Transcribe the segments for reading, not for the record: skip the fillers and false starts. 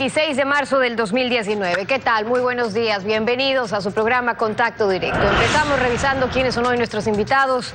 26 de marzo del 2019. ¿Qué tal? Muy buenos días. Bienvenidos a su programa Contacto Directo. Empezamos revisando quiénes son hoy nuestros invitados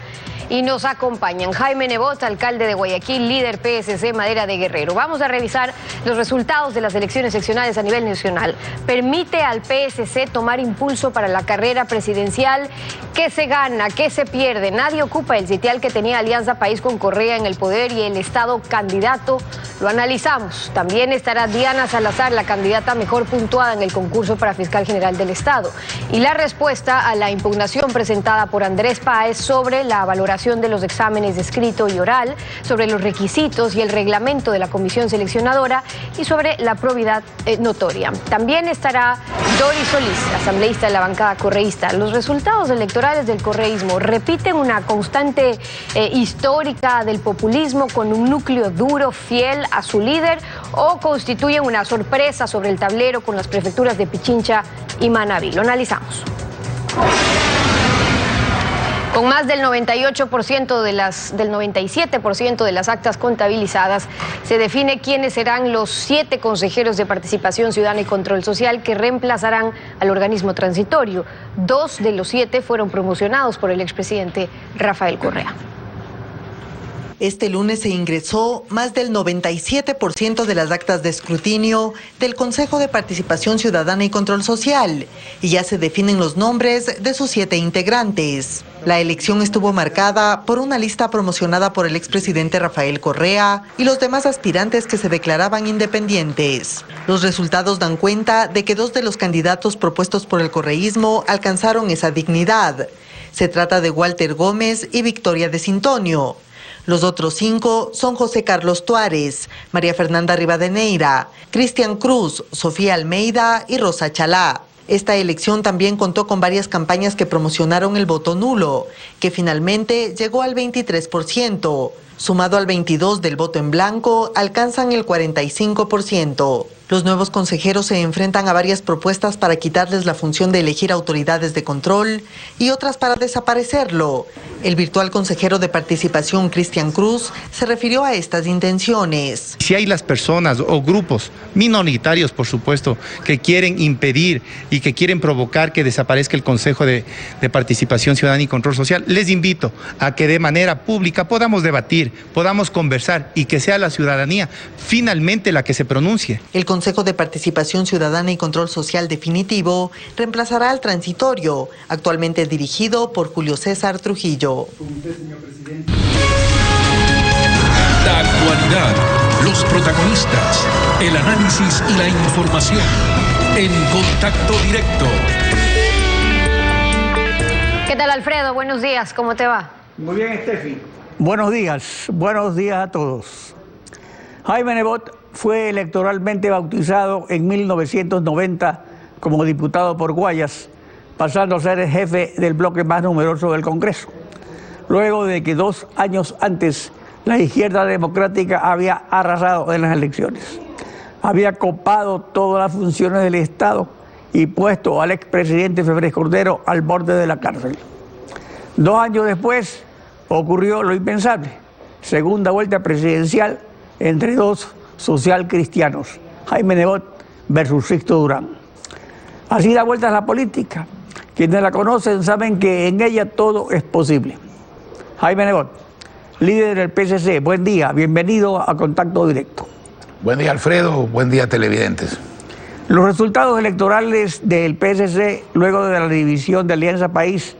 y nos acompañan. Jaime Nebot, alcalde de Guayaquil, líder PSC Madera de Guerrero. Vamos a revisar los resultados de las elecciones seccionales a nivel nacional. ¿Permite al PSC tomar impulso para la carrera presidencial? ¿Qué se gana? ¿Qué se pierde? Nadie ocupa el sitial que tenía Alianza País con Correa en el poder y el Estado candidato. Lo analizamos. También estará Diana Salazar, la candidata mejor puntuada en el concurso para fiscal general del Estado. Y la respuesta a la impugnación presentada por Andrés Páez sobre la valoración de los exámenes de escrito y oral, sobre los requisitos y el reglamento de la comisión seleccionadora y sobre la probidad notoria. También estará Doris Solís, asambleísta de la bancada correísta. Los resultados electorales del correísmo repiten una constante histórica del populismo con un núcleo duro, fiel a su líder, o constituyen una sorpresa sobre el tablero con las prefecturas de Pichincha y Manabí. Lo analizamos. Con más del 97% de las actas contabilizadas, se define quiénes serán los 7 consejeros de Participación Ciudadana y Control Social que reemplazarán al organismo transitorio. 2 de los 7 fueron promocionados por el expresidente Rafael Correa. Este lunes se ingresó más del 97% de las actas de escrutinio del Consejo de Participación Ciudadana y Control Social y ya se definen los nombres de sus 7 integrantes. La elección estuvo marcada por una lista promocionada por el expresidente Rafael Correa y los demás aspirantes que se declaraban independientes. Los resultados dan cuenta de que 2 de los candidatos propuestos por el correísmo alcanzaron esa dignidad. Se trata de Walter Gómez y Victoria de Sintonio. Los otros 5 son José Carlos Tuárez, María Fernanda Rivadeneira, Cristian Cruz, Sofía Almeida y Rosa Chalá. Esta elección también contó con varias campañas que promocionaron el voto nulo, que finalmente llegó al 23%. Sumado al 22% del voto en blanco, alcanzan el 45%. Los nuevos consejeros se enfrentan a varias propuestas para quitarles la función de elegir autoridades de control y otras para desaparecerlo. El virtual consejero de Participación, Cristian Cruz, se refirió a estas intenciones. Si hay las personas o grupos minoritarios, por supuesto, que quieren impedir y que quieren provocar que desaparezca el Consejo de Participación Ciudadana y Control Social, les invito a que de manera pública podamos debatir, podamos conversar y que sea la ciudadanía finalmente la que se pronuncie. El Consejo de Participación Ciudadana y Control Social definitivo reemplazará al transitorio, actualmente dirigido por Julio César Trujillo. La actualidad, los protagonistas, el análisis y la información en Contacto Directo. ¿Qué tal, Alfredo? Buenos días, ¿cómo te va? Muy bien, Estefi. Buenos días a todos. Jaime Nebot fue electoralmente bautizado en 1990 como diputado por Guayas, pasando a ser el jefe del bloque más numeroso del Congreso, luego de que 2 años antes la izquierda democrática había arrasado en las elecciones. Había copado todas las funciones del Estado y puesto al expresidente Febres Cordero al borde de la cárcel. 2 años después ocurrió lo impensable, segunda vuelta presidencial entre 2 socialcristianos, Jaime Nebot versus Sixto Durán. Así da vueltas la política. Quienes la conocen saben que en ella todo es posible. Jaime Nebot, líder del PSC, buen día, bienvenido a Contacto Directo. Buen día, Alfredo, buen día, televidentes. Los resultados electorales del PSC, luego de la división de Alianza País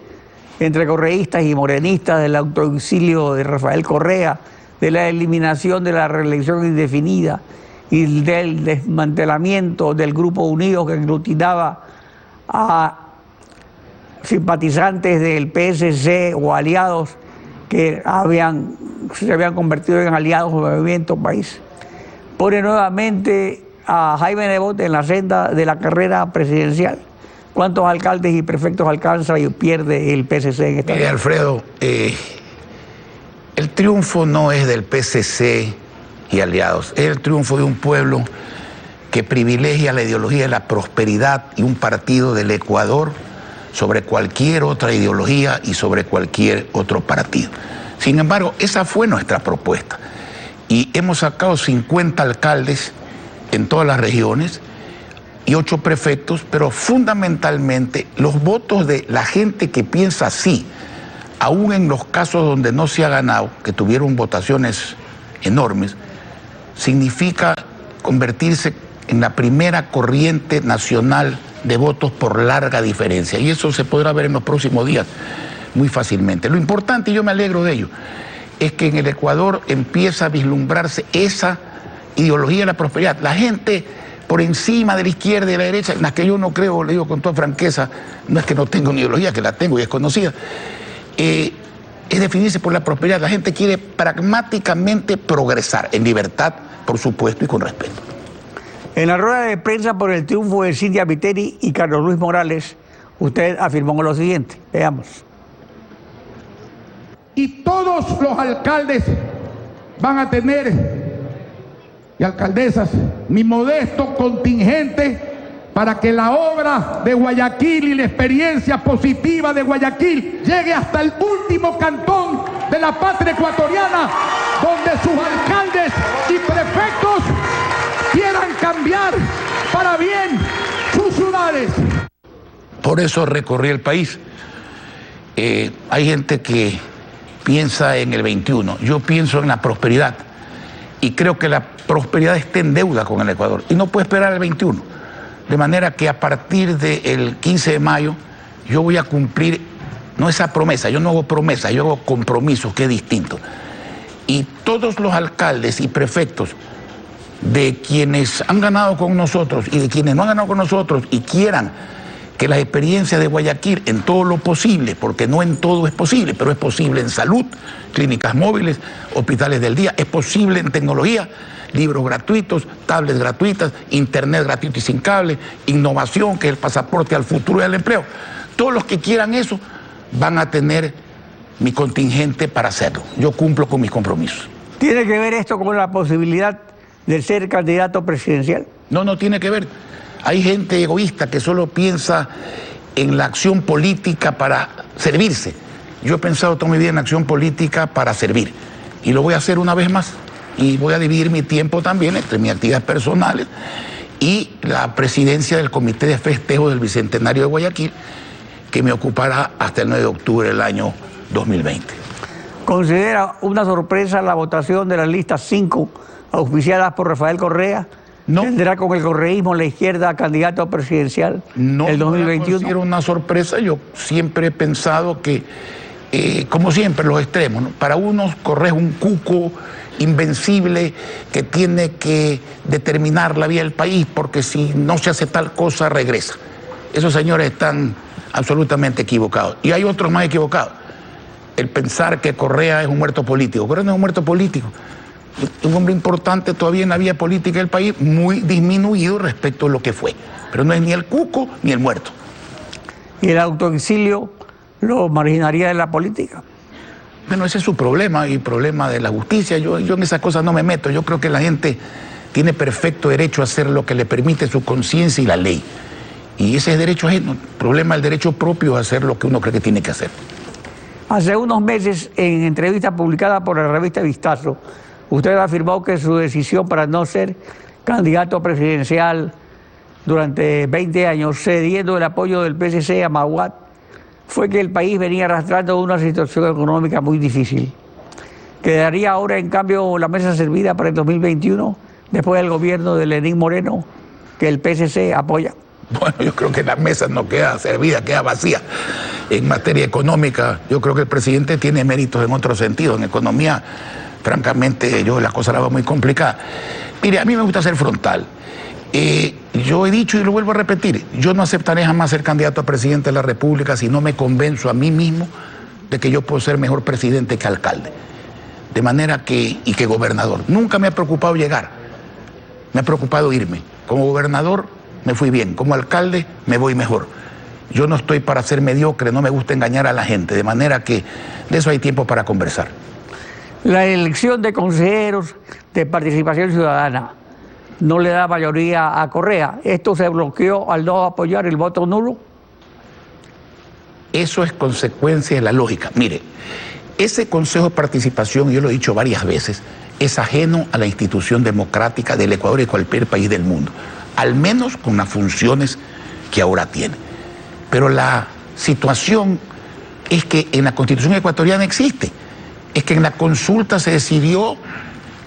entre correístas y morenistas, del autoexilio de Rafael Correa, de la eliminación de la reelección indefinida y del desmantelamiento del Grupo Unido que aglutinaba a simpatizantes del PSC o aliados que se habían convertido en aliados del Movimiento País, pone nuevamente a Jaime Nebot en la senda de la carrera presidencial. ¿Cuántos alcaldes y prefectos alcanza y pierde el PSC en esta vez? Alfredo, el triunfo no es del PSC y aliados, es el triunfo de un pueblo que privilegia la ideología de la prosperidad y un partido del Ecuador sobre cualquier otra ideología y sobre cualquier otro partido. Sin embargo, esa fue nuestra propuesta y hemos sacado 50 alcaldes en todas las regiones y 8 prefectos, pero fundamentalmente los votos de la gente que piensa así, aún en los casos donde no se ha ganado, que tuvieron votaciones enormes, significa convertirse en la primera corriente nacional de votos por larga diferencia. Y eso se podrá ver en los próximos días muy fácilmente. Lo importante, y yo me alegro de ello, es que en el Ecuador empieza a vislumbrarse esa ideología de la prosperidad. La gente por encima de la izquierda y de la derecha, en la que yo no creo, le digo con toda franqueza, no es que no tengo una ideología, que la tengo y es conocida, es definirse por la prosperidad. La gente quiere pragmáticamente progresar, en libertad, por supuesto, y con respeto. En la rueda de prensa por el triunfo de Cintia Viteri y Carlos Luis Morales, usted afirmó lo siguiente. Veamos. Y todos los alcaldes van a tener, y alcaldesas, mi modesto contingente para que la obra de Guayaquil y la experiencia positiva de Guayaquil llegue hasta el último cantón de la patria ecuatoriana, donde sus alcaldes y prefectos quieran cambiar para bien sus ciudades. Por eso recorrí el país. Hay gente que piensa en el 21, yo pienso en la prosperidad y creo que la prosperidad está en deuda con el Ecuador y no puede esperar el 21. De manera que a partir del 15 de mayo yo voy a cumplir, no esa promesa, yo no hago promesas, yo hago compromisos, que es distinto. Y todos los alcaldes y prefectos de quienes han ganado con nosotros y de quienes no han ganado con nosotros y quieran que las experiencias de Guayaquil en todo lo posible, porque no en todo es posible, pero es posible en salud, clínicas móviles, hospitales del día, es posible en tecnología, libros gratuitos, tablets gratuitas, internet gratuito y sin cable, innovación, que es el pasaporte al futuro y al empleo. Todos los que quieran eso van a tener mi contingente para hacerlo. Yo cumplo con mis compromisos. ¿Tiene que ver esto con la posibilidad de ser candidato presidencial? No, no tiene que ver. Hay gente egoísta que solo piensa en la acción política para servirse. Yo he pensado toda mi vida en acción política para servir. Y lo voy a hacer una vez más. Y voy a dividir mi tiempo también entre mis actividades personales y la presidencia del Comité de Festejo del Bicentenario de Guayaquil, que me ocupará hasta el 9 de octubre del año 2020. ¿Considera una sorpresa la votación de las listas 5 auspiciadas por Rafael Correa? No. ¿Tendrá con el correísmo la izquierda candidato presidencial el 2021? No considero una sorpresa. Yo siempre he pensado que, como siempre, los extremos, ¿no? Para unos Correa es un cuco invencible que tiene que determinar la vida del país, porque si no se hace tal cosa, regresa. Esos señores están absolutamente equivocados. Y hay otros más equivocados. El pensar que Correa es un muerto político. Correa no es un muerto político. Un hombre importante todavía en la vida política del país, muy disminuido respecto a lo que fue. Pero no es ni el cuco ni el muerto. ¿Y el autoexilio lo marginaría de la política? Bueno, ese es su problema y problema de la justicia. Yo en esas cosas no me meto. Yo creo que la gente tiene perfecto derecho a hacer lo que le permite su conciencia y la ley. Y ese es derecho ajeno. El problema del derecho propio es hacer lo que uno cree que tiene que hacer. Hace unos meses, en entrevista publicada por la revista Vistazo, usted afirmó que su decisión para no ser candidato presidencial durante 20 años, cediendo el apoyo del PSC a Maguad, fue que el país venía arrastrando una situación económica muy difícil. ¿Quedaría ahora, en cambio, la mesa servida para el 2021, después del gobierno de Lenín Moreno, que el PSC apoya? Bueno, yo creo que la mesa no queda servida, queda vacía. En materia económica, yo creo que el presidente tiene méritos en otro sentido. En economía, francamente, yo la cosa la veo muy complicada. Mire, a mí me gusta ser frontal. Yo he dicho y lo vuelvo a repetir, yo no aceptaré jamás ser candidato a presidente de la República si no me convenzo a mí mismo de que yo puedo ser mejor presidente que alcalde. De manera que, y que gobernador. Nunca me ha preocupado llegar, me ha preocupado irme. Como gobernador me fui bien, como alcalde me voy mejor. Yo no estoy para ser mediocre, no me gusta engañar a la gente, de manera que de eso hay tiempo para conversar. La elección de consejeros de participación ciudadana no le da mayoría a Correa. ¿Esto se bloqueó al no apoyar el voto nulo? Eso es consecuencia de la lógica. Mire, ese Consejo de Participación, yo lo he dicho varias veces, es ajeno a la institución democrática del Ecuador y de cualquier país del mundo, al menos con las funciones que ahora tiene. Pero la situación es que en la Constitución ecuatoriana existe, es que en la consulta se decidió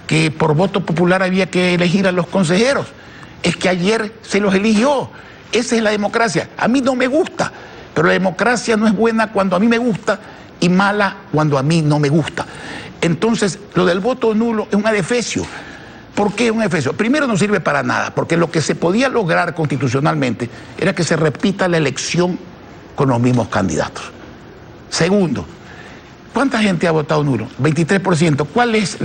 que por voto popular había que elegir a los consejeros, es que ayer se los eligió. Esa es la democracia. A mí no me gusta, pero la democracia no es buena cuando a mí me gusta y mala cuando a mí no me gusta. Entonces, lo del voto nulo es un adefesio. ¿Por qué es un adefesio? Primero, no sirve para nada, porque lo que se podía lograr constitucionalmente era que se repita la elección con los mismos candidatos. Segundo, ¿cuánta gente ha votado nulo? 23%. ¿Cuál es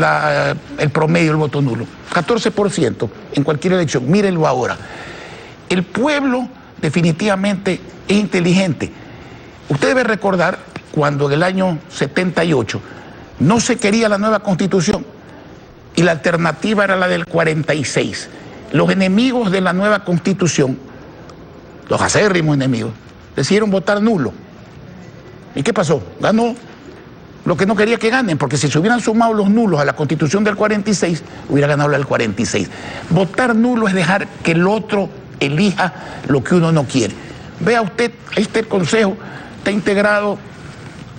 el promedio del voto nulo? 14% en cualquier elección. Mírenlo ahora. El pueblo definitivamente es inteligente. Usted debe recordar cuando en el año 78 no se quería la nueva constitución y la alternativa era la del 46. Los enemigos de la nueva constitución, los acérrimos enemigos, decidieron votar nulo. ¿Y qué pasó? Ganó lo que no quería que ganen, porque si se hubieran sumado los nulos a la constitución del 46, hubiera ganado la del 46. Votar nulo es dejar que el otro elija lo que uno no quiere. Vea usted, este consejo está integrado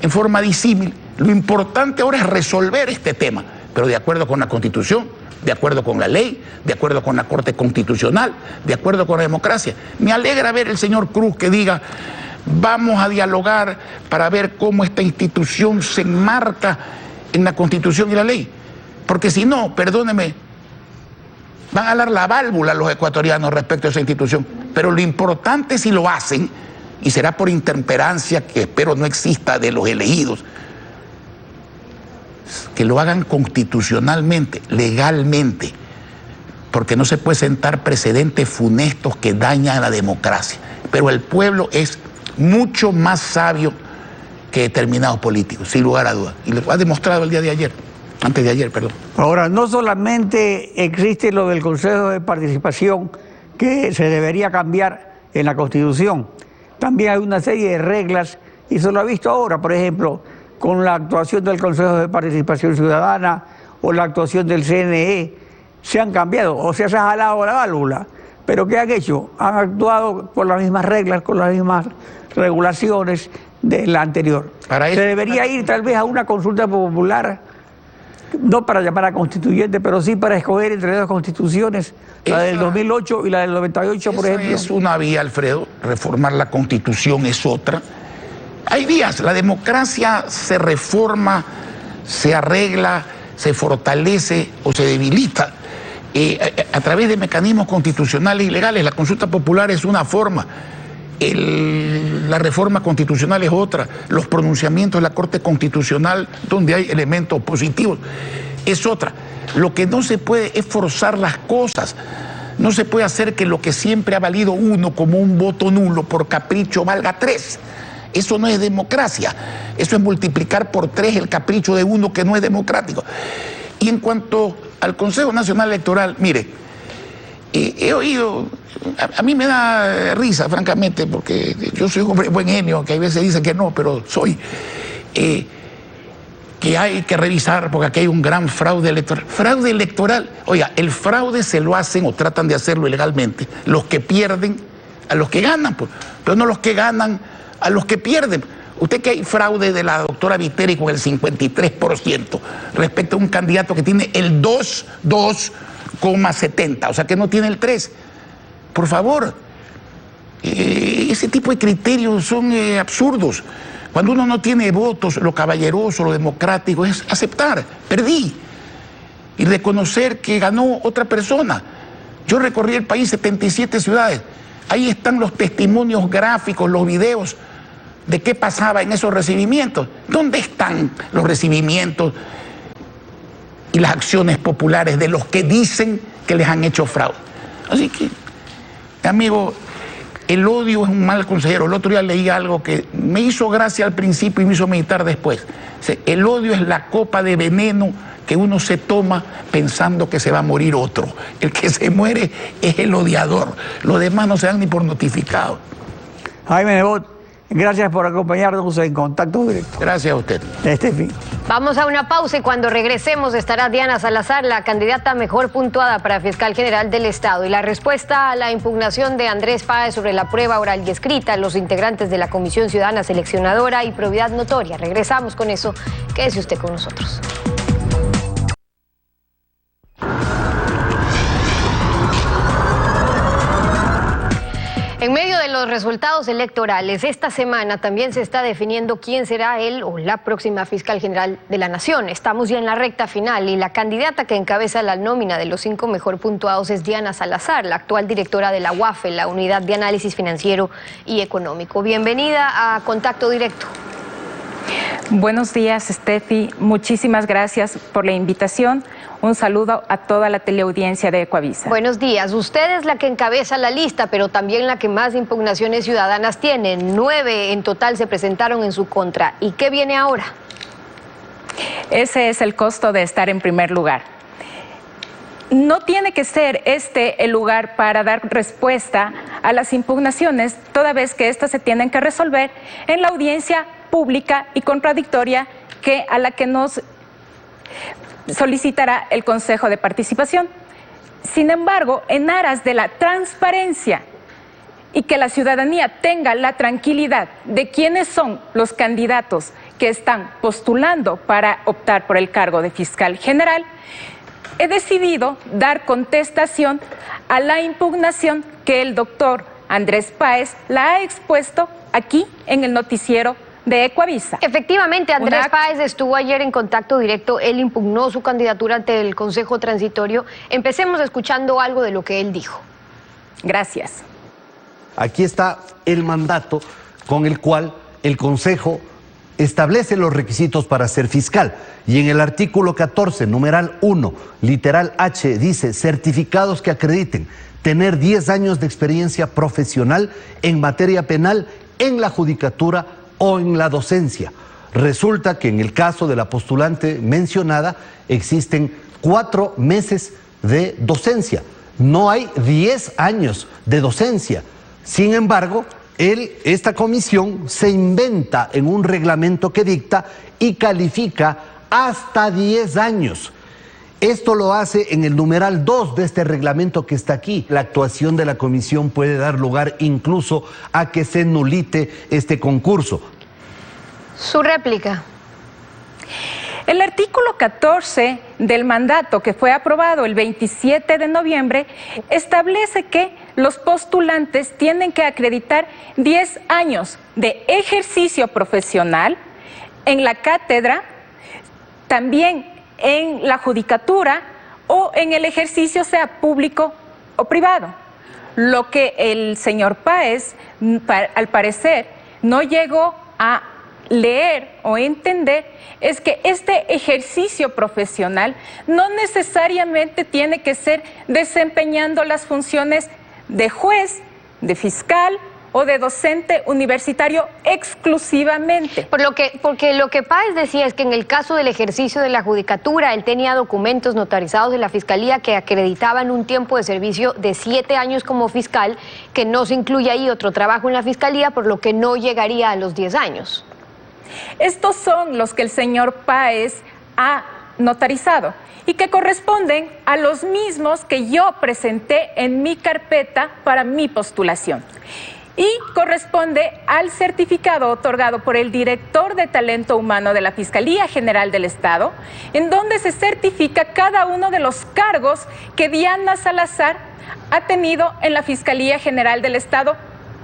en forma disímil. Lo importante ahora es resolver este tema, pero de acuerdo con la Constitución, de acuerdo con la ley, de acuerdo con la Corte Constitucional, de acuerdo con la democracia. Me alegra ver el señor Cruz que diga: vamos a dialogar para ver cómo esta institución se enmarca en la Constitución y la ley. Porque si no, perdóneme, van a dar la válvula a los ecuatorianos respecto a esa institución. Pero lo importante es si lo hacen, y será por intemperancia, que espero no exista, de los elegidos, que lo hagan constitucionalmente, legalmente, porque no se puede sentar precedentes funestos que dañan a la democracia. Pero el pueblo es mucho más sabio que determinados políticos, sin lugar a dudas. Y lo ha demostrado el día de ayer, antes de ayer, perdón. Ahora, no solamente existe lo del Consejo de Participación que se debería cambiar en la Constitución, también hay una serie de reglas, y se lo ha visto ahora, por ejemplo, con la actuación del Consejo de Participación Ciudadana o la actuación del CNE, se han cambiado, o sea, se ha jalado la válvula. Pero ¿qué han hecho? Han actuado con las mismas reglas, con las mismas regulaciones de la anterior. Se debería ir tal vez a una consulta popular, no para llamar a constituyente, pero sí para escoger entre dos constituciones, la del 2008 y la del 98, por ejemplo. Es una vía, Alfredo. Reformar la Constitución es otra. Hay vías. La democracia se reforma, se arregla, se fortalece o se debilita a través de mecanismos constitucionales y legales. La consulta popular es una forma. La reforma constitucional es otra. Los pronunciamientos de la Corte Constitucional, donde hay elementos positivos, es otra. Lo que no se puede es forzar las cosas. No se puede hacer que lo que siempre ha valido uno como un voto nulo por capricho valga 3. Eso no es democracia. Eso es multiplicar por 3 el capricho de uno que no es democrático. Y en cuanto al Consejo Nacional Electoral, mire, he oído, a mí me da risa, francamente, porque yo soy un hombre de buen genio, que a veces dicen que no, pero soy, que hay que revisar porque aquí hay un gran fraude electoral. Fraude electoral, oiga, el fraude se lo hacen o tratan de hacerlo ilegalmente los que pierden a los que ganan, pues, pero no los que ganan a los que pierden. Usted que hay fraude de la doctora Viteri con el 53% respecto a un candidato que tiene el 2,70, o sea que no tiene el 3. Por favor, ese tipo de criterios son absurdos. Cuando uno no tiene votos, lo caballeroso, lo democrático es aceptar, perdí, y reconocer que ganó otra persona. Yo recorrí el país, 77 ciudades, ahí están los testimonios gráficos, los videos de qué pasaba en esos recibimientos. ¿Dónde están los recibimientos y las acciones populares de los que dicen que les han hecho fraude? Así que, amigo, el odio es un mal consejero. El otro día leí algo que me hizo gracia al principio y me hizo meditar después. El odio es la copa de veneno que uno se toma pensando que se va a morir otro. El que se muere es el odiador. Los demás no se dan ni por notificados. Jaime Nebot, gracias por acompañarnos en Contacto Directo. Gracias a usted. Este fin. Vamos a una pausa y cuando regresemos estará Diana Salazar, la candidata mejor puntuada para fiscal general del Estado. Y la respuesta a la impugnación de Andrés Páez sobre la prueba oral y escrita, los integrantes de la Comisión Ciudadana Seleccionadora y Probidad Notoria. Regresamos con eso. Quédese usted con nosotros. En medio de los resultados electorales, esta semana también se está definiendo quién será el o la próxima fiscal general de la Nación. Estamos ya en la recta final y la candidata que encabeza la nómina de los 5 mejor puntuados es Diana Salazar, la actual directora de la UAFE, la Unidad de Análisis Financiero y Económico. Bienvenida a Contacto Directo. Buenos días, Steffi. Muchísimas gracias por la invitación. Un saludo a toda la teleaudiencia de Ecuavisa. Buenos días. Usted es la que encabeza la lista, pero también la que más impugnaciones ciudadanas tiene. 9 en total se presentaron en su contra. ¿Y qué viene ahora? Ese es el costo de estar en primer lugar. No tiene que ser este el lugar para dar respuesta a las impugnaciones, toda vez que éstas se tienen que resolver en la audiencia pública y contradictoria a la que nos solicitará el Consejo de Participación. Sin embargo, en aras de la transparencia y que la ciudadanía tenga la tranquilidad de quiénes son los candidatos que están postulando para optar por el cargo de fiscal general, he decidido dar contestación a la impugnación que el doctor Andrés Páez la ha expuesto aquí en el noticiero de Ecuavisa. Efectivamente, Andrés Páez estuvo ayer en Contacto Directo. Él impugnó su candidatura ante el Consejo Transitorio. Empecemos escuchando algo de lo que él dijo. Gracias. Aquí está el mandato con el cual el Consejo establece los requisitos para ser fiscal. Y en el artículo 14, numeral 1, literal H, dice: certificados que acrediten tener 10 años de experiencia profesional en materia penal en la judicatura o en la docencia. Resulta que en el caso de la postulante mencionada existen 4 meses de docencia. No hay 10 años de docencia. Sin embargo, esta comisión se inventa en un reglamento que dicta y califica hasta 10 años. Esto lo hace en el numeral 2 de este reglamento que está aquí. La actuación de la comisión puede dar lugar incluso a que se nulite este concurso. Su réplica. El artículo 14 del mandato que fue aprobado el 27 de noviembre establece que los postulantes tienen que acreditar 10 años de ejercicio profesional en la cátedra, también en la judicatura o en el ejercicio sea público o privado. Lo que el señor Páez, al parecer, no llegó a leer o entender es que este ejercicio profesional no necesariamente tiene que ser desempeñando las funciones de juez, de fiscal o de docente universitario exclusivamente. Porque lo que Páez decía es que en el caso del ejercicio de la judicatura, él tenía documentos notarizados de la Fiscalía que acreditaban un tiempo de servicio de 7 años como fiscal, que no se incluye ahí otro trabajo en la Fiscalía, por lo que no llegaría a los 10 años. Estos son los que el señor Páez ha notarizado y que corresponden a los mismos que yo presenté en mi carpeta para mi postulación. Y corresponde al certificado otorgado por el director de talento humano de la Fiscalía General del Estado, en donde se certifica cada uno de los cargos que Diana Salazar ha tenido en la Fiscalía General del Estado,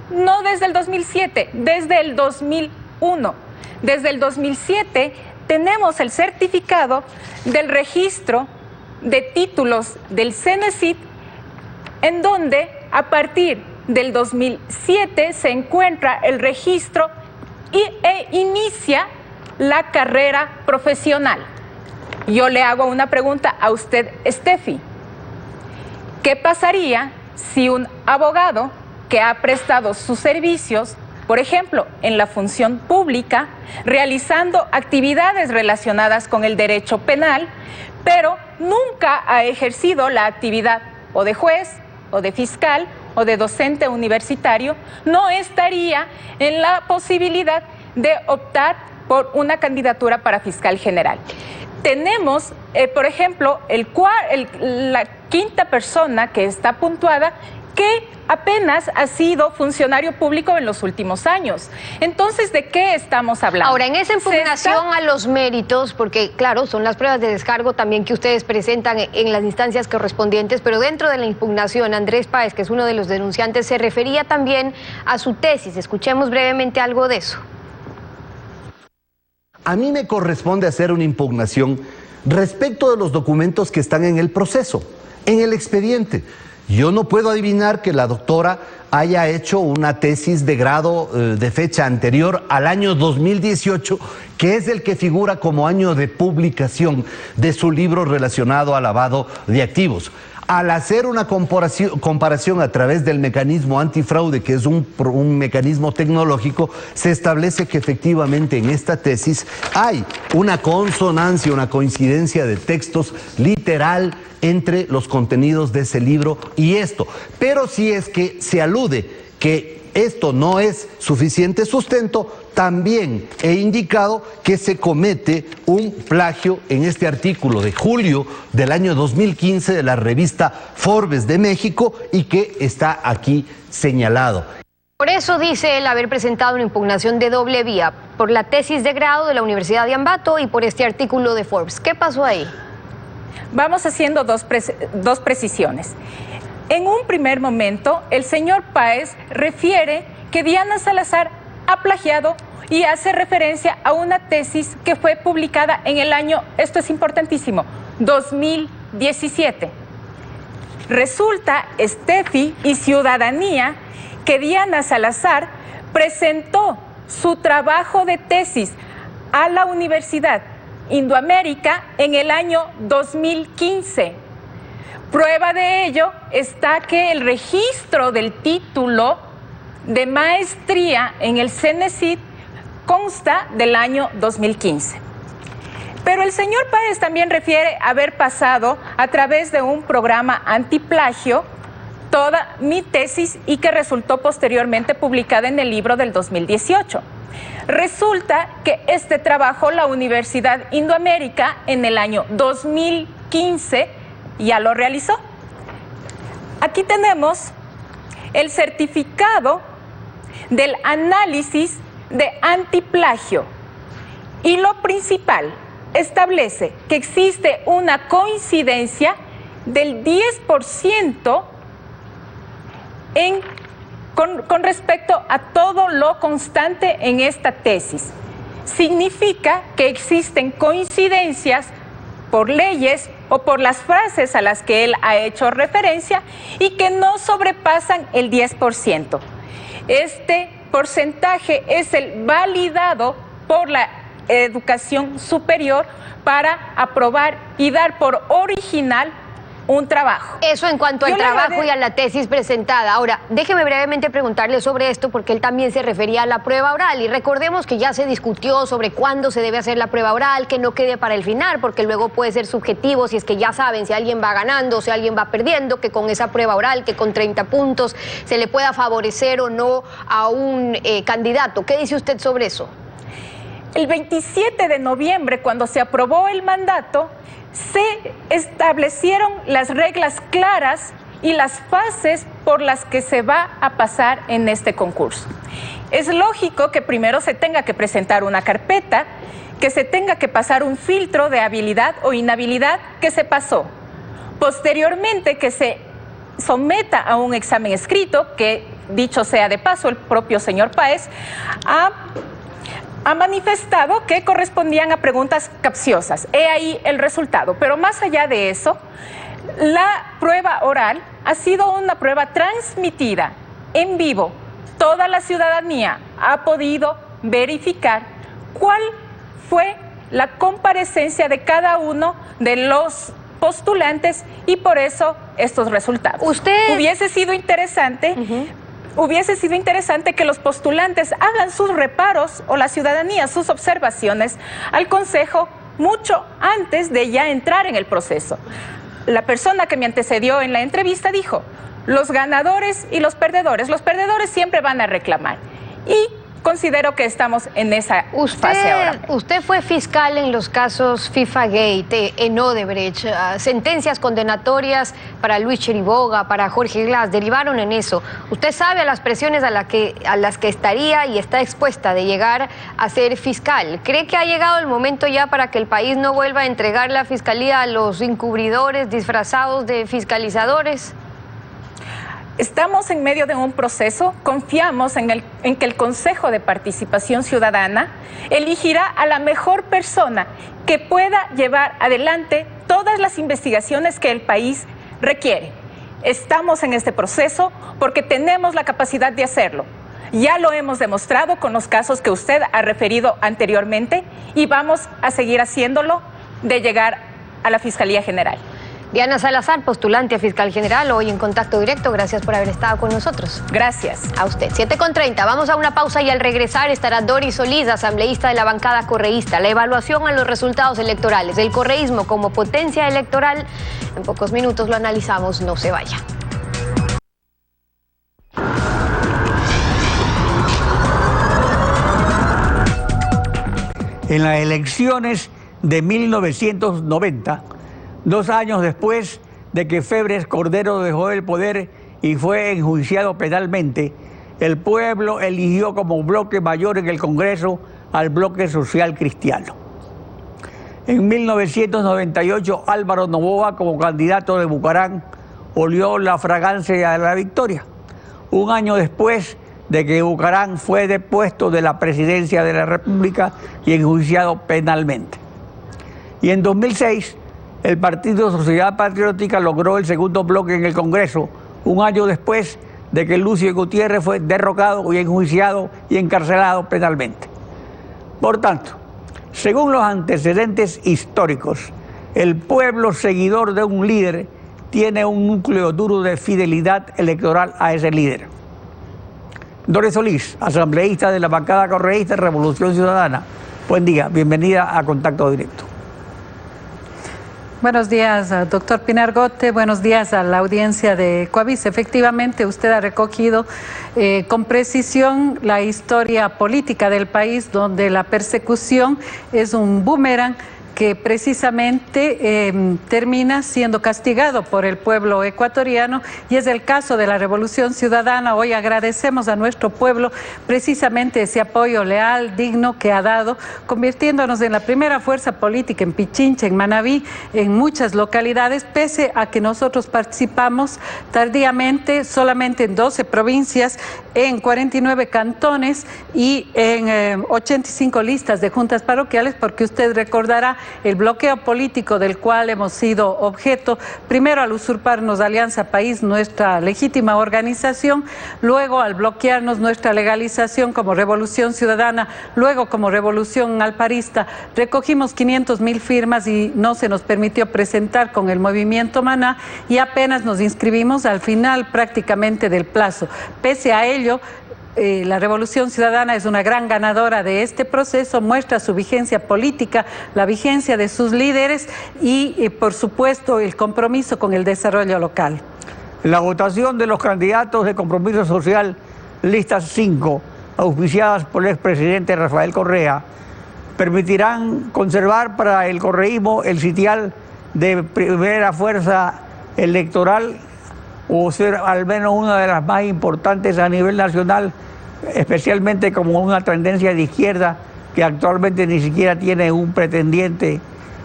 no desde el 2007, desde el 2001. Desde el 2007 tenemos el certificado del registro de títulos del CENESID, en donde a partir del 2007 se encuentra el registro e inicia la carrera profesional. Yo le hago una pregunta a usted, Steffi. ¿Qué pasaría si un abogado que ha prestado sus servicios, por ejemplo, en la función pública, realizando actividades relacionadas con el derecho penal, pero nunca ha ejercido la actividad o de juez, o de fiscal, o de docente universitario, no estaría en la posibilidad de optar por una candidatura para fiscal general. Tenemos, por ejemplo, la quinta persona que está puntuada que apenas ha sido funcionario público en los últimos años. Entonces, ¿de qué estamos hablando? Ahora, en esa impugnación a los méritos, porque claro, son las pruebas de descargo también que ustedes presentan en las instancias correspondientes, pero dentro de la impugnación, Andrés Páez, que es uno de los denunciantes, se refería también a su tesis. Escuchemos brevemente algo de eso. A mí me corresponde hacer una impugnación respecto de los documentos que están en el proceso, en el expediente. Yo no puedo adivinar que la doctora haya hecho una tesis de grado de fecha anterior al año 2018, que es el que figura como año de publicación de su libro relacionado al lavado de activos. Al hacer una comparación a través del mecanismo antifraude, que es un mecanismo tecnológico, se establece que efectivamente en esta tesis hay una consonancia, una coincidencia de textos literal entre los contenidos de ese libro y esto. Pero si es que se alude que esto no es suficiente sustento, también he indicado que se comete un plagio en este artículo de julio del año 2015 de la revista Forbes de México y que está aquí señalado. Por eso dice él haber presentado una impugnación de doble vía, por la tesis de grado de la Universidad de Ambato y por este artículo de Forbes. ¿Qué pasó ahí? Vamos haciendo dos precisiones. En un primer momento, el señor Páez refiere que Diana Salazar ha plagiado y hace referencia a una tesis que fue publicada en el año, esto es importantísimo, 2017. Resulta, Steffi y Ciudadanía, que Diana Salazar presentó su trabajo de tesis a la Universidad Indoamérica en el año 2015. Prueba de ello está que el registro del título de maestría en el CENESID consta del año 2015. Pero el señor Páez también refiere haber pasado a través de un programa antiplagio toda mi tesis y que resultó posteriormente publicada en el libro del 2018. Resulta que este trabajo la Universidad Indoamérica en el año 2015 ya lo realizó. Aquí tenemos el certificado del análisis de antiplagio y lo principal establece que existe una coincidencia del 10% con respecto a todo lo constante en esta tesis. Significa que existen coincidencias por leyes o por las frases a las que él ha hecho referencia y que no sobrepasan el 10%. Este porcentaje es el validado por la educación superior para aprobar y dar por original un trabajo. Eso en cuanto al trabajo y a la tesis presentada. Ahora, déjeme brevemente preguntarle sobre esto porque él también se refería a la prueba oral y recordemos que ya se discutió sobre cuándo se debe hacer la prueba oral, que no quede para el final porque luego puede ser subjetivo si es que ya saben si alguien va ganando, si alguien va perdiendo, que con esa prueba oral, que con 30 puntos se le pueda favorecer o no a un candidato. ¿Qué dice usted sobre eso? El 27 de noviembre, cuando se aprobó el mandato, se establecieron las reglas claras y las fases por las que se va a pasar en este concurso. Es lógico que primero se tenga que presentar una carpeta, que se tenga que pasar un filtro de habilidad o inhabilidad que se pasó. Posteriormente que se someta a un examen escrito, que dicho sea de paso, el propio señor Páez ha manifestado que correspondían a preguntas capciosas. He ahí el resultado. Pero más allá de eso, la prueba oral ha sido una prueba transmitida en vivo. Toda la ciudadanía ha podido verificar cuál fue la comparecencia de cada uno de los postulantes y por eso estos resultados. Hubiese sido interesante... Hubiese sido interesante que los postulantes hagan sus reparos o la ciudadanía sus observaciones al Consejo mucho antes de ya entrar en el proceso. La persona que me antecedió en la entrevista dijo, los ganadores y los perdedores siempre van a reclamar. Y considero que estamos en esa fase ahora. Usted fue fiscal en los casos FIFA Gate, en Odebrecht, sentencias condenatorias para Luis Chiriboga, para Jorge Glass, derivaron en eso. ¿Usted sabe a las presiones a las que estaría y está expuesta de llegar a ser fiscal? ¿Cree que ha llegado el momento ya para que el país no vuelva a entregar la fiscalía a los encubridores disfrazados de fiscalizadores? Estamos en medio de un proceso, confiamos en que el Consejo de Participación Ciudadana elegirá a la mejor persona que pueda llevar adelante todas las investigaciones que el país requiere. Estamos en este proceso porque tenemos la capacidad de hacerlo. Ya lo hemos demostrado con los casos que usted ha referido anteriormente y vamos a seguir haciéndolo de llegar a la Fiscalía General. Diana Salazar, postulante a fiscal general, hoy en Contacto Directo. Gracias por haber estado con nosotros. Gracias. A usted. 7:30. Vamos a una pausa y al regresar estará Doris Solís, asambleísta de la bancada correísta. La evaluación a los resultados electorales, el correísmo como potencia electoral. En pocos minutos lo analizamos. No se vaya. En las elecciones de 1990, 2 años después de que Febres Cordero dejó el poder y fue enjuiciado penalmente, el pueblo eligió como bloque mayor en el Congreso al bloque social cristiano. En 1998, Álvaro Noboa, como candidato de Bucarán, olió la fragancia de la victoria. Un año después de que Bucarán fue depuesto de la presidencia de la República y enjuiciado penalmente. Y en 2006, el Partido Sociedad Patriótica logró el segundo bloque en el Congreso, un año después de que Lucio Gutiérrez fue derrocado y enjuiciado y encarcelado penalmente. Por tanto, según los antecedentes históricos, el pueblo seguidor de un líder tiene un núcleo duro de fidelidad electoral a ese líder. Doris Solís, asambleísta de la bancada correísta Revolución Ciudadana. Buen día, bienvenida a Contacto Directo. Buenos días, doctor Pinar Gote. Buenos días a la audiencia de Coavisa. Efectivamente, usted ha recogido con precisión la historia política del país, donde la persecución es un boomerang que precisamente termina siendo castigado por el pueblo ecuatoriano, y es el caso de la Revolución Ciudadana. Hoy agradecemos a nuestro pueblo precisamente ese apoyo leal, digno que ha dado, convirtiéndonos en la primera fuerza política en Pichincha, en Manabí, en muchas localidades, pese a que nosotros participamos tardíamente solamente en 12 provincias, en 49 cantones y en 85 listas de juntas parroquiales, porque usted recordará el bloqueo político del cual hemos sido objeto, primero al usurparnos Alianza País, nuestra legítima organización, luego al bloquearnos nuestra legalización como Revolución Ciudadana, luego como Revolución Alparista. Recogimos 500,000 firmas y no se nos permitió presentar con el movimiento Maná, y apenas nos inscribimos al final prácticamente del plazo. Pese a ello, la Revolución Ciudadana es una gran ganadora de este proceso, muestra su vigencia política, la vigencia de sus líderes y por supuesto, el compromiso con el desarrollo local. La votación de los candidatos de Compromiso Social, listas 5, auspiciadas por el expresidente Rafael Correa, permitirán conservar para el correísmo el sitial de primera fuerza electoral, o ser al menos una de las más importantes a nivel nacional, especialmente como una tendencia de izquierda que actualmente ni siquiera tiene un pretendiente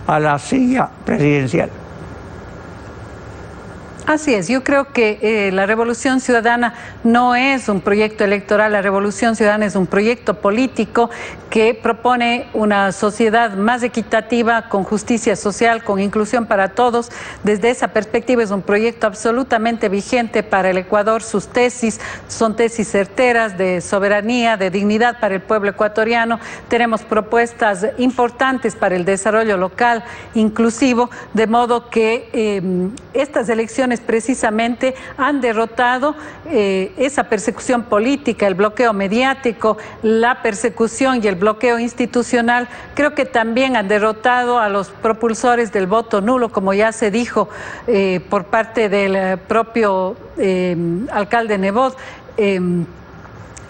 a la silla presidencial. Así es, yo creo que la Revolución Ciudadana no es un proyecto electoral, la Revolución Ciudadana es un proyecto político que propone una sociedad más equitativa, con justicia social, con inclusión para todos. Desde esa perspectiva es un proyecto absolutamente vigente para el Ecuador. Sus tesis son tesis certeras de soberanía, de dignidad para el pueblo ecuatoriano. Tenemos propuestas importantes para el desarrollo local inclusivo, de modo que estas elecciones precisamente han derrotado esa persecución política, el bloqueo mediático, la persecución y el bloqueo institucional. Creo que también han derrotado a los propulsores del voto nulo, como ya se dijo por parte del propio alcalde Nebot.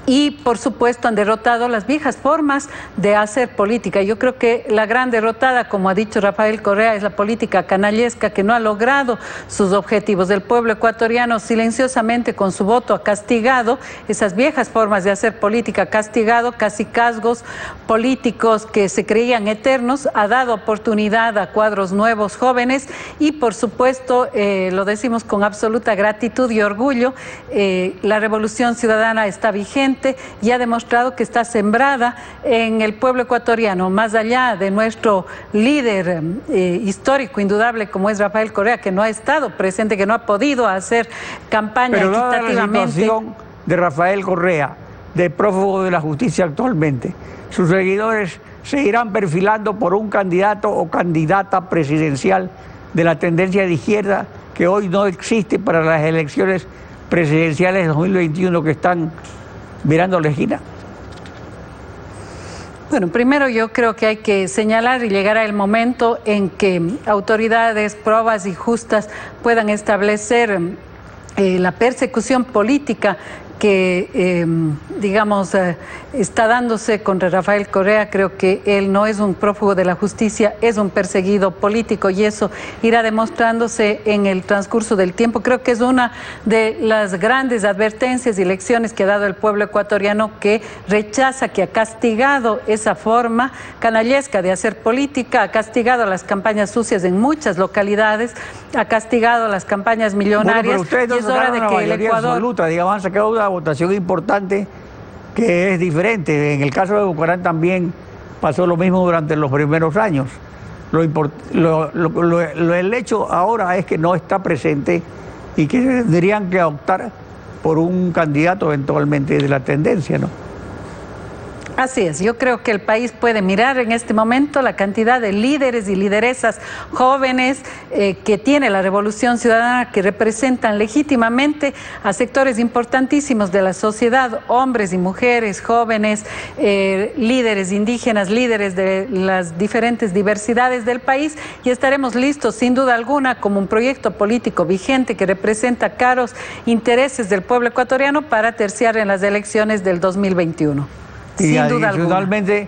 y por supuesto han derrotado las viejas formas de hacer política. Yo creo que la gran derrotada, como ha dicho Rafael Correa, es la política canallesca que no ha logrado sus objetivos. El pueblo ecuatoriano silenciosamente con su voto ha castigado esas viejas formas de hacer política, castigado cacicazgos políticos que se creían eternos, ha dado oportunidad a cuadros nuevos, jóvenes, y por supuesto, lo decimos con absoluta gratitud y orgullo, la revolución ciudadana está vigente y ha demostrado que está sembrada en el pueblo ecuatoriano, más allá de nuestro líder histórico, indudable, como es Rafael Correa, que no ha estado presente, que no ha podido hacer campaña equitativamente. Pero la situación de Rafael Correa, de prófugo de la justicia actualmente, sus seguidores se irán perfilando por un candidato o candidata presidencial de la tendencia de izquierda que hoy no existe para las elecciones presidenciales de 2021 que están mirando la esquina. Bueno, primero yo creo que hay que señalar y llegará el momento en que autoridades probas y justas puedan establecer la persecución política que, está dándose contra Rafael Correa. Creo que él no es un prófugo de la justicia, es un perseguido político, y eso irá demostrándose en el transcurso del tiempo. Creo que es una de las grandes advertencias y lecciones que ha dado el pueblo ecuatoriano, que rechaza, que ha castigado esa forma canallesca de hacer política, ha castigado las campañas sucias en muchas localidades, ha castigado las campañas millonarias. Bueno, pero ustedes no y es hora de que el Ecuador absoluta, digamos, han sacado una votación importante que es diferente. En el caso de Bucaram también pasó lo mismo durante los primeros años. El hecho ahora es que no está presente y que tendrían que optar por un candidato eventualmente de la tendencia, ¿no? Así es, yo creo que el país puede mirar en este momento la cantidad de líderes y lideresas jóvenes que tiene la Revolución Ciudadana, que representan legítimamente a sectores importantísimos de la sociedad, hombres y mujeres, jóvenes, líderes indígenas, líderes de las diferentes diversidades del país, y estaremos listos sin duda alguna como un proyecto político vigente que representa caros intereses del pueblo ecuatoriano para terciar en las elecciones del 2021. Y adicionalmente,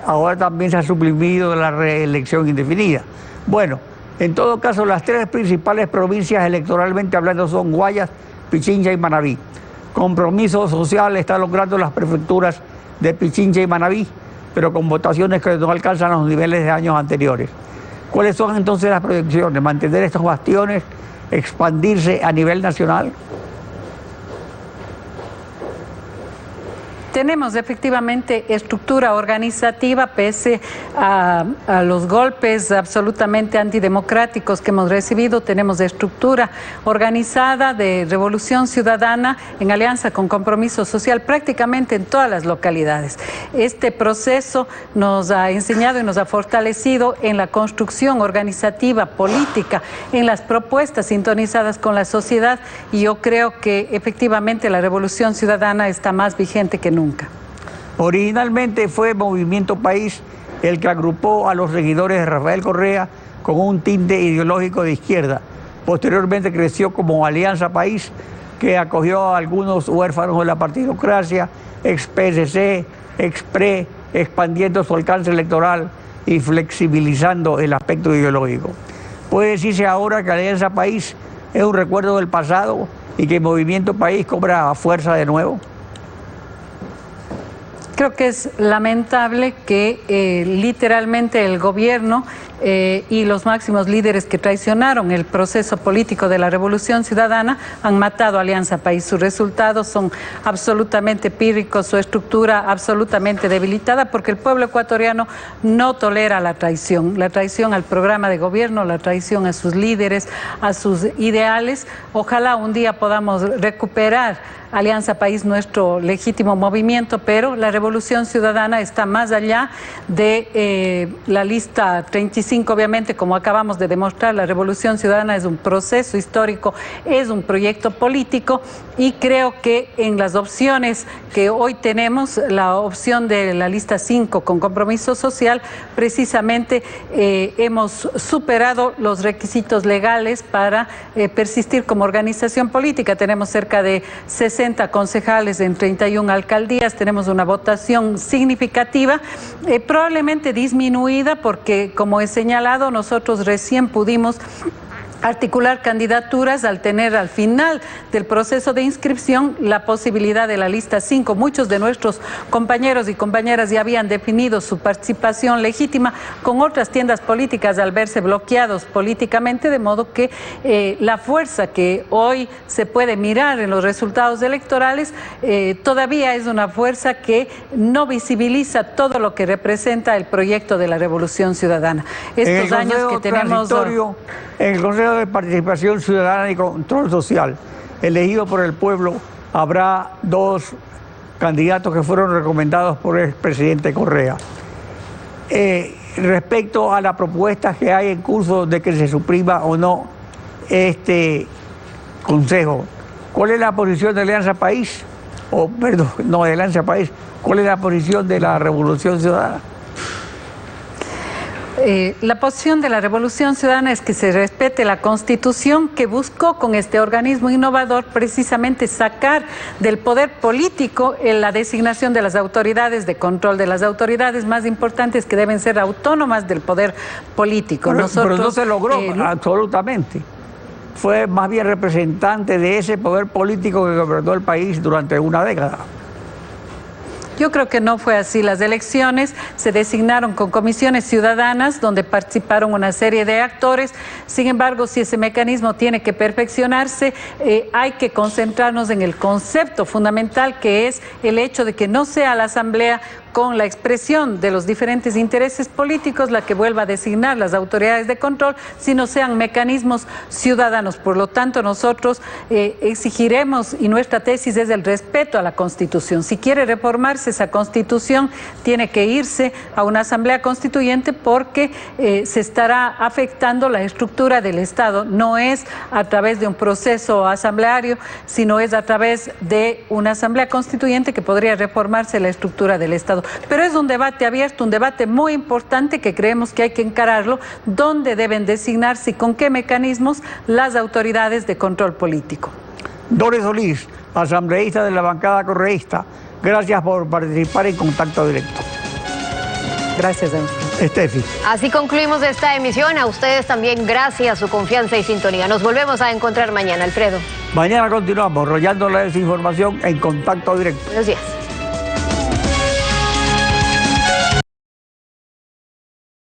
ahora también se ha suprimido la reelección indefinida. Bueno, en todo caso, las tres principales provincias electoralmente hablando son Guayas, Pichincha y Manabí. Compromiso Social está logrando las prefecturas de Pichincha y Manabí, pero con votaciones que no alcanzan los niveles de años anteriores. ¿Cuáles son entonces las proyecciones? ¿Mantener estos bastiones, expandirse a nivel nacional? Tenemos efectivamente estructura organizativa, pese a los golpes absolutamente antidemocráticos que hemos recibido. Tenemos estructura organizada de Revolución Ciudadana en alianza con Compromiso Social prácticamente en todas las localidades. Este proceso nos ha enseñado y nos ha fortalecido en la construcción organizativa, política, en las propuestas sintonizadas con la sociedad, y yo creo que efectivamente la Revolución Ciudadana está más vigente que nunca. Originalmente fue Movimiento País el que agrupó a los seguidores de Rafael Correa con un tinte ideológico de izquierda. Posteriormente creció como Alianza País, que acogió a algunos huérfanos de la partidocracia, ex-PSC, ex-PRE, expandiendo su alcance electoral y flexibilizando el aspecto ideológico. Puede decirse ahora que Alianza País es un recuerdo del pasado y que Movimiento País cobra fuerza de nuevo. Creo que es lamentable que literalmente el gobierno y los máximos líderes que traicionaron el proceso político de la Revolución Ciudadana han matado a Alianza País. Sus resultados son absolutamente pírricos, su estructura absolutamente debilitada, porque el pueblo ecuatoriano no tolera la traición al programa de gobierno, la traición a sus líderes, a sus ideales. Ojalá un día podamos recuperar Alianza País, nuestro legítimo movimiento, pero la Revolución Ciudadana está más allá de la lista 35 2025, obviamente, como acabamos de demostrar, la Revolución Ciudadana es un proceso histórico, es un proyecto político, y creo que en las opciones que hoy tenemos, la opción de la lista 5 con compromiso social, precisamente hemos superado los requisitos legales para persistir como organización política. Tenemos cerca de 60 concejales en 31 alcaldías, tenemos una votación significativa, probablemente disminuida porque, como he señalado, nosotros recién pudimos articular candidaturas al tener al final del proceso de inscripción la posibilidad de la lista 5. Muchos de nuestros compañeros y compañeras ya habían definido su participación legítima con otras tiendas políticas al verse bloqueados políticamente, de modo que la fuerza que hoy se puede mirar en los resultados electorales todavía es una fuerza que no visibiliza todo lo que representa el proyecto de la Revolución Ciudadana. Estos años que tenemos... En el Consejo de Participación Ciudadana y Control Social, elegido por el pueblo, habrá 2 candidatos que fueron recomendados por el presidente Correa. Respecto a la propuesta que hay en curso de que se suprima o no este consejo, ¿cuál es la posición de Alianza País? De Alianza País. ¿Cuál es la posición de la Revolución Ciudadana? La posición de la Revolución Ciudadana es que se respete la Constitución, que buscó con este organismo innovador precisamente sacar del poder político la designación de las autoridades de control, de las autoridades más importantes que deben ser autónomas del poder político. Pero no se logró absolutamente. Fue más bien representante de ese poder político que gobernó el país durante una década. Yo creo que no fue así. Las elecciones se designaron con comisiones ciudadanas donde participaron una serie de actores. Sin embargo, si ese mecanismo tiene que perfeccionarse, hay que concentrarnos en el concepto fundamental, que es el hecho de que no sea la Asamblea con la expresión de los diferentes intereses políticos la que vuelva a designar las autoridades de control, sino sean mecanismos ciudadanos. Por lo tanto, nosotros exigiremos, y nuestra tesis es el respeto a la Constitución. Si quiere reformarse esa Constitución, tiene que irse a una Asamblea Constituyente, porque se estará afectando la estructura del Estado. No es a través de un proceso asambleario, sino es a través de una Asamblea Constituyente que podría reformarse la estructura del Estado. Pero es un debate abierto, un debate muy importante que creemos que hay que encararlo, dónde deben designarse y con qué mecanismos las autoridades de control político. Doris Solís, asambleísta de la bancada correísta, gracias por participar en Contacto Directo. Gracias, Estefi. Así concluimos esta emisión. A ustedes también gracias, su confianza y sintonía. Nos volvemos a encontrar mañana, Alfredo. Mañana continuamos rollando la desinformación en Contacto Directo. Buenos días.